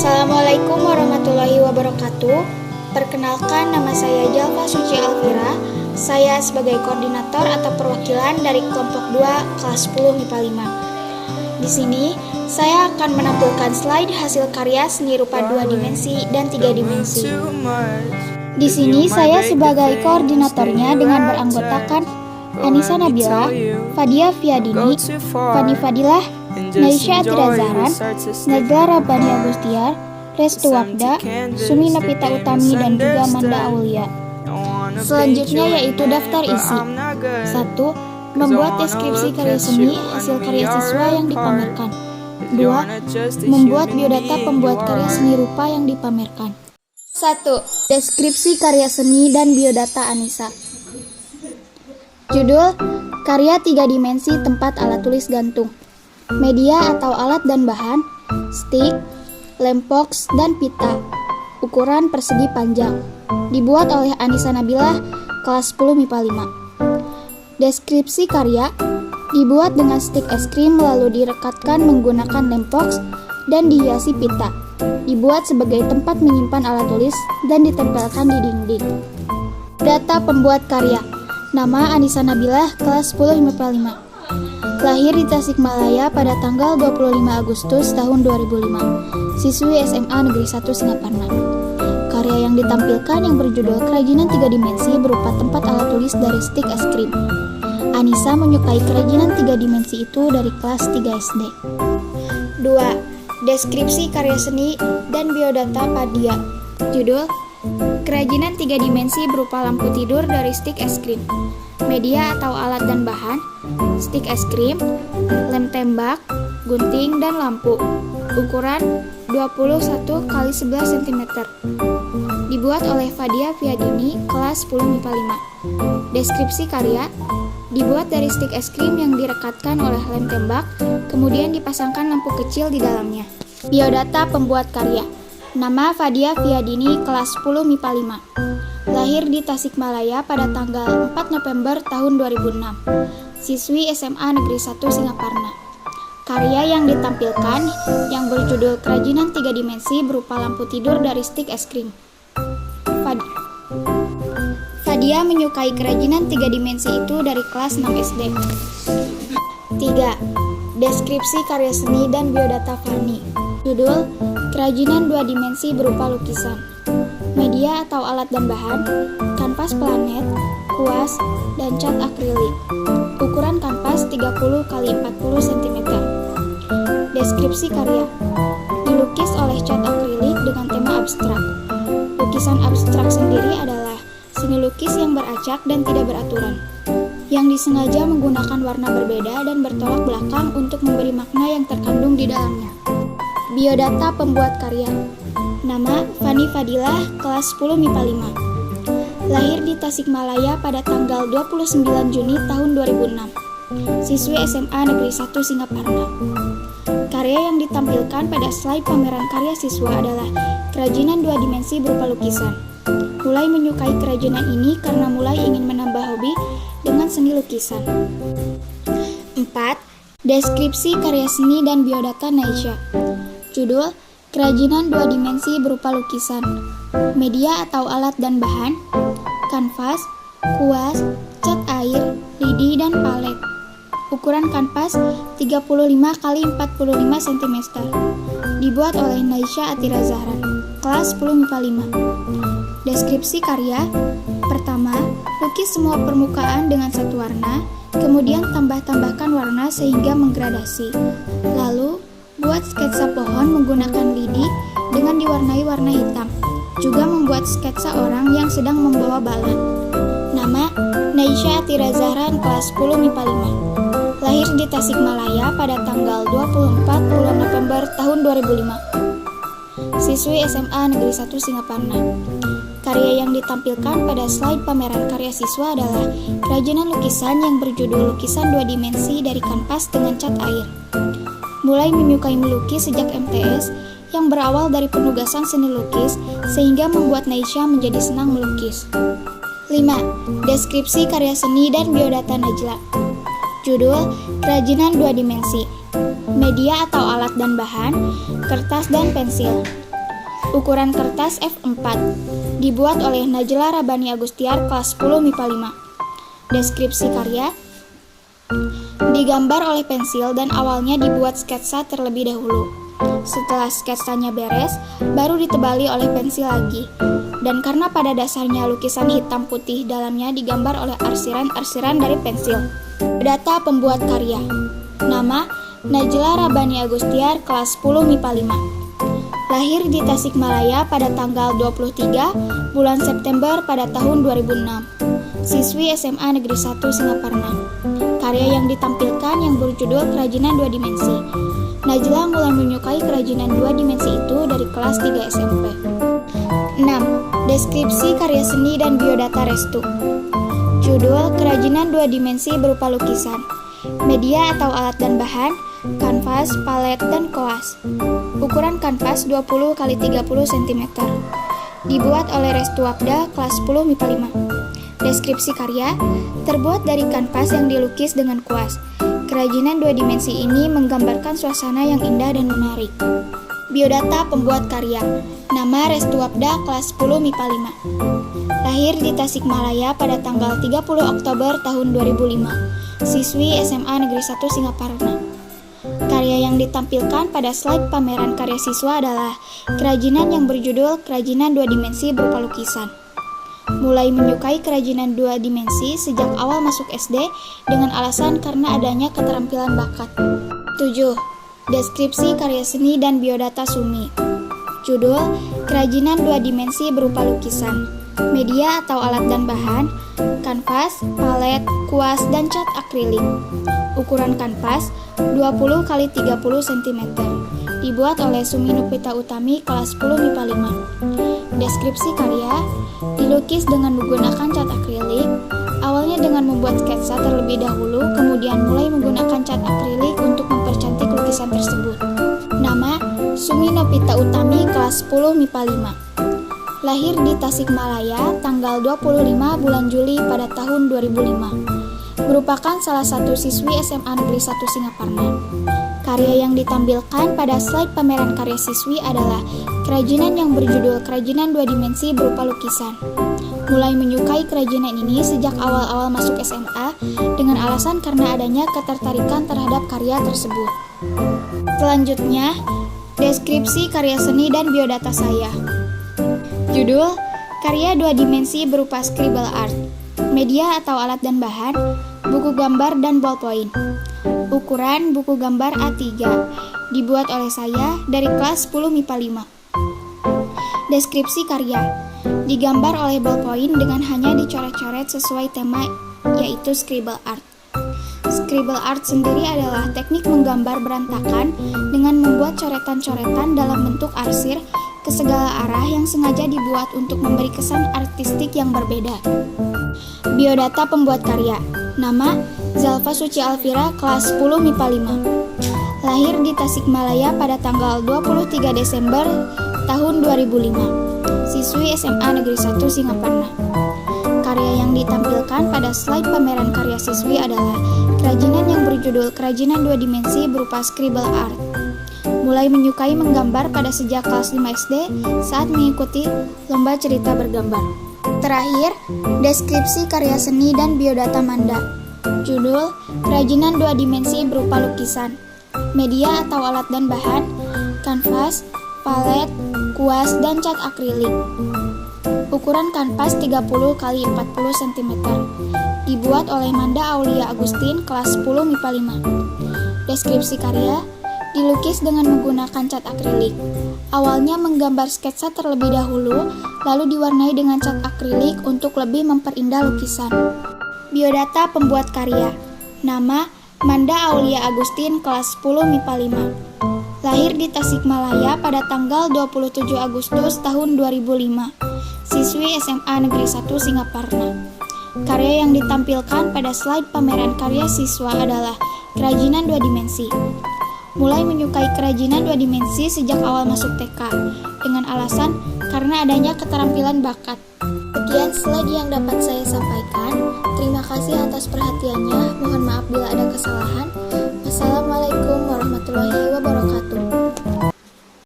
Assalamualaikum warahmatullahi wabarakatuh. Perkenalkan, nama saya Jalfa Suci Alfira. Saya sebagai koordinator atau perwakilan dari kelompok 2 kelas 10 MIPA 5. Di sini, saya akan menampilkan slide hasil karya seni rupa 2 dimensi dan 3 dimensi. Di sini, saya sebagai koordinatornya dengan beranggotakan Anissa Nabila, Fadia Fiadini, Fani Fadilah, Naisha Atira Zahran, Najla Rabbani Agustiar, Restu Wabda, Sumi Napita Utami, dan juga Manda Aulia. Selanjutnya yaitu daftar isi. 1. Membuat deskripsi karya seni hasil karya siswa yang dipamerkan. 2. Membuat biodata pembuat karya seni rupa yang dipamerkan. 1. Deskripsi karya seni dan biodata Anissa. Judul: Karya 3 dimensi tempat alat tulis gantung. Media atau alat dan bahan: stick, lembox, dan pita. Ukuran persegi panjang. Dibuat oleh Anissa Nabila, kelas 10 MIPA 5. Deskripsi karya: dibuat dengan stick es krim lalu direkatkan menggunakan lembox dan dihiasi pita. Dibuat sebagai tempat menyimpan alat tulis dan ditempelkan di dinding. Data pembuat karya: nama Anissa Nabila, kelas 10 MIPA 5. Lahir di Tasikmalaya pada tanggal 25 Agustus tahun 2005. Siswi SMA Negeri 1 Singaparna. Karya yang ditampilkan yang berjudul Kerajinan 3 Dimensi berupa tempat alat tulis dari stick es krim. Anissa menyukai kerajinan 3 dimensi itu dari kelas 3 SD. 2. Deskripsi karya seni dan biodata Fadia. Judul: Kerajinan 3 dimensi berupa lampu tidur dari stick es krim. Media atau alat dan bahan: stick es krim, lem tembak, gunting, dan lampu. Ukuran 21 x 11 cm. Dibuat oleh Fadia Fiadini, kelas 10 MIPA 5. Deskripsi karya: dibuat dari stick es krim yang direkatkan oleh lem tembak, kemudian dipasangkan lampu kecil di dalamnya. Biodata pembuat karya: nama Fadia Fiadini, kelas 10 MIPA 5. Lahir di Tasikmalaya pada tanggal 4 November tahun 2006. Siswi SMA Negeri 1 Singaparna. Karya yang ditampilkan yang berjudul Kerajinan 3 Dimensi berupa lampu tidur dari stick es krim. Fadia menyukai kerajinan 3 dimensi itu dari kelas 6 SD. 3. Deskripsi karya seni dan biodata Fani. Judul: Kerajinan 2 dimensi berupa lukisan. Media atau alat dan bahan: kanvas planet, kuas, dan cat akrilik. Ukuran kanvas 30 x 40 cm. Deskripsi karya: dilukis oleh cat akrilik dengan tema abstrak. Lukisan abstrak sendiri adalah seni lukis yang beracak dan tidak beraturan, yang disengaja menggunakan warna berbeda dan bertolak belakang untuk memberi makna yang terkandung di dalamnya. Biodata pembuat karya: nama Fani Fadilah, kelas 10 MIPA 5. Lahir di Tasikmalaya pada tanggal 29 Juni tahun 2006. Siswi SMA Negeri 1 Singaparna. Karya yang ditampilkan pada slide pameran karya siswa adalah kerajinan 2 dimensi berupa lukisan. Mulai menyukai kerajinan ini karena mulai ingin menambah hobi dengan seni lukisan. 4. Deskripsi karya seni dan biodata Naisha. Judul: Kerajinan 2 dimensi berupa lukisan. Media atau alat dan bahan: kanvas, kuas, cat air, lidi, dan palet. Ukuran kanvas 35 x 45 cm. Dibuat oleh Naisha Atira Zahran, kelas 10 MIPA 5. Deskripsi karya: pertama, lukis semua permukaan dengan satu warna, kemudian tambahkan warna sehingga menggradasi. Lalu, buat sketsa pohon menggunakan lidi dengan diwarnai warna hitam. Juga membuat sketsa orang yang sedang membawa balon. Nama Naisha Atira Zahran, kelas 10 MIPA 5. Lahir di Tasikmalaya pada tanggal 24 bulan November tahun 2005. Siswi SMA Negeri 1 Singaparna. Karya yang ditampilkan pada slide pameran karya siswa adalah kerajinan lukisan yang berjudul Lukisan 2 Dimensi dari kanvas dengan cat air. Mulai menyukai melukis sejak MTS yang berawal dari penugasan seni lukis sehingga membuat Naisha menjadi senang melukis. 5. Deskripsi karya seni dan biodata Najla. Judul: Kerajinan 2 Dimensi. Media atau alat dan bahan: kertas dan pensil. Ukuran kertas F4. Dibuat oleh Najla Rabani Agustiar kelas 10 MIPA 5. Deskripsi karya. Digambar oleh pensil dan awalnya dibuat sketsa terlebih dahulu. Setelah sketsanya beres, baru ditebali oleh pensil lagi. Dan karena pada dasarnya lukisan hitam putih, dalamnya digambar oleh arsiran-arsiran dari pensil. Data pembuat karya. Nama Najla Rabani Agustiar kelas 10 MIPA 5. Lahir di Tasikmalaya pada tanggal 23 bulan September pada tahun 2006. Siswi SMA Negeri 1 Singaparna. Karya yang ditampilkan yang berjudul Kerajinan 2 Dimensi. Najla mulai menyukai kerajinan 2 dimensi itu dari kelas 3 SMP. 6. Deskripsi karya seni dan biodata Restu. Judul Kerajinan 2 Dimensi berupa lukisan. Media atau alat dan bahan, kanvas, palet, dan koas. Ukuran kanvas 20 x 30 cm. Dibuat oleh Restu Wabda kelas 10 MIPA 5. Deskripsi karya, terbuat dari kanvas yang dilukis dengan kuas. Kerajinan 2 dimensi ini menggambarkan suasana yang indah dan menarik. Biodata pembuat karya. Nama Restu Wabda kelas 10 MIPA 5. Lahir di Tasikmalaya pada tanggal 30 Oktober tahun 2005. Siswi SMA Negeri 1 Singaparna. Karya yang ditampilkan pada slide pameran karya siswa adalah kerajinan yang berjudul Kerajinan 2 Dimensi berupa lukisan. Mulai menyukai kerajinan 2 dimensi sejak awal masuk SD dengan alasan karena adanya keterampilan bakat. 7. Deskripsi karya seni dan biodata Sumi. Judul Kerajinan 2 Dimensi berupa lukisan. Media atau alat dan bahan, kanvas, palet, kuas, dan cat akrilik. Ukuran kanvas 20 x 30 cm. Dibuat oleh Sumi Nupita Utami kelas 10 MIPA 5. Deskripsi karya, dilukis dengan menggunakan cat akrilik. Awalnya dengan membuat sketsa terlebih dahulu, kemudian mulai menggunakan cat akrilik untuk mempercantik lukisan tersebut. Nama Sumi Nupita Utami kelas 10 MIPA 5. Lahir di Tasikmalaya tanggal 25 bulan Juli pada tahun 2005. Merupakan salah satu siswi SMA Negeri 1 Singaparna. Karya yang ditampilkan pada slide pameran karya siswi adalah kerajinan yang berjudul Kerajinan 2 Dimensi berupa lukisan. Mulai menyukai kerajinan ini sejak awal-awal masuk SMA dengan alasan karena adanya ketertarikan terhadap karya tersebut. Selanjutnya, deskripsi karya seni dan biodata saya. Judul, karya 2 dimensi berupa scribble art. Media atau alat dan bahan, buku gambar dan ballpoint. Ukuran buku gambar A3. Dibuat oleh saya dari kelas 10 MIPA 5. Deskripsi karya, digambar oleh ballpoint dengan hanya dicoret-coret sesuai tema, yaitu scribble art. Scribble art sendiri adalah teknik menggambar berantakan dengan membuat coretan-coretan dalam bentuk arsir ke segala arah yang sengaja dibuat untuk memberi kesan artistik yang berbeda. Biodata pembuat karya. Nama Zalfa Suci Alfira kelas 10 MIPA 5. Lahir di Tasikmalaya pada tanggal 23 Desember tahun 2005. Siswi SMA Negeri 1 Singaparna. Karya yang ditampilkan pada slide pameran karya siswi adalah kerajinan yang berjudul Kerajinan 2 Dimensi berupa scribble art. Mulai menyukai menggambar pada sejak kelas 5 SD saat mengikuti lomba cerita bergambar. Terakhir, deskripsi karya seni dan biodata Manda. Judul, Kerajinan 2 Dimensi berupa lukisan. Media atau alat dan bahan, kanvas, palet, kuas, dan cat akrilik. Ukuran kanvas 30 x 40 cm. Dibuat oleh Manda Aulia Agustin kelas 10 MIPA 5. Deskripsi karya, dilukis dengan menggunakan cat akrilik. Awalnya menggambar sketsa terlebih dahulu, lalu diwarnai dengan cat akrilik untuk lebih memperindah lukisan. Biodata pembuat karya. Nama Manda Aulia Agustin kelas 10 MIPA 5. Lahir di Tasikmalaya pada tanggal 27 Agustus tahun 2005. Siswi SMA Negeri 1 Singaparna. Karya yang ditampilkan pada slide pameran karya siswa adalah kerajinan 2 dimensi. Mulai menyukai kerajinan 2 dimensi sejak awal masuk TK dengan alasan karena adanya keterampilan bakat. Sekian slide yang dapat saya sampaikan. Terima kasih atas perhatiannya. Mohon maaf bila ada kesalahan. Wassalamualaikum warahmatullahi wabarakatuh.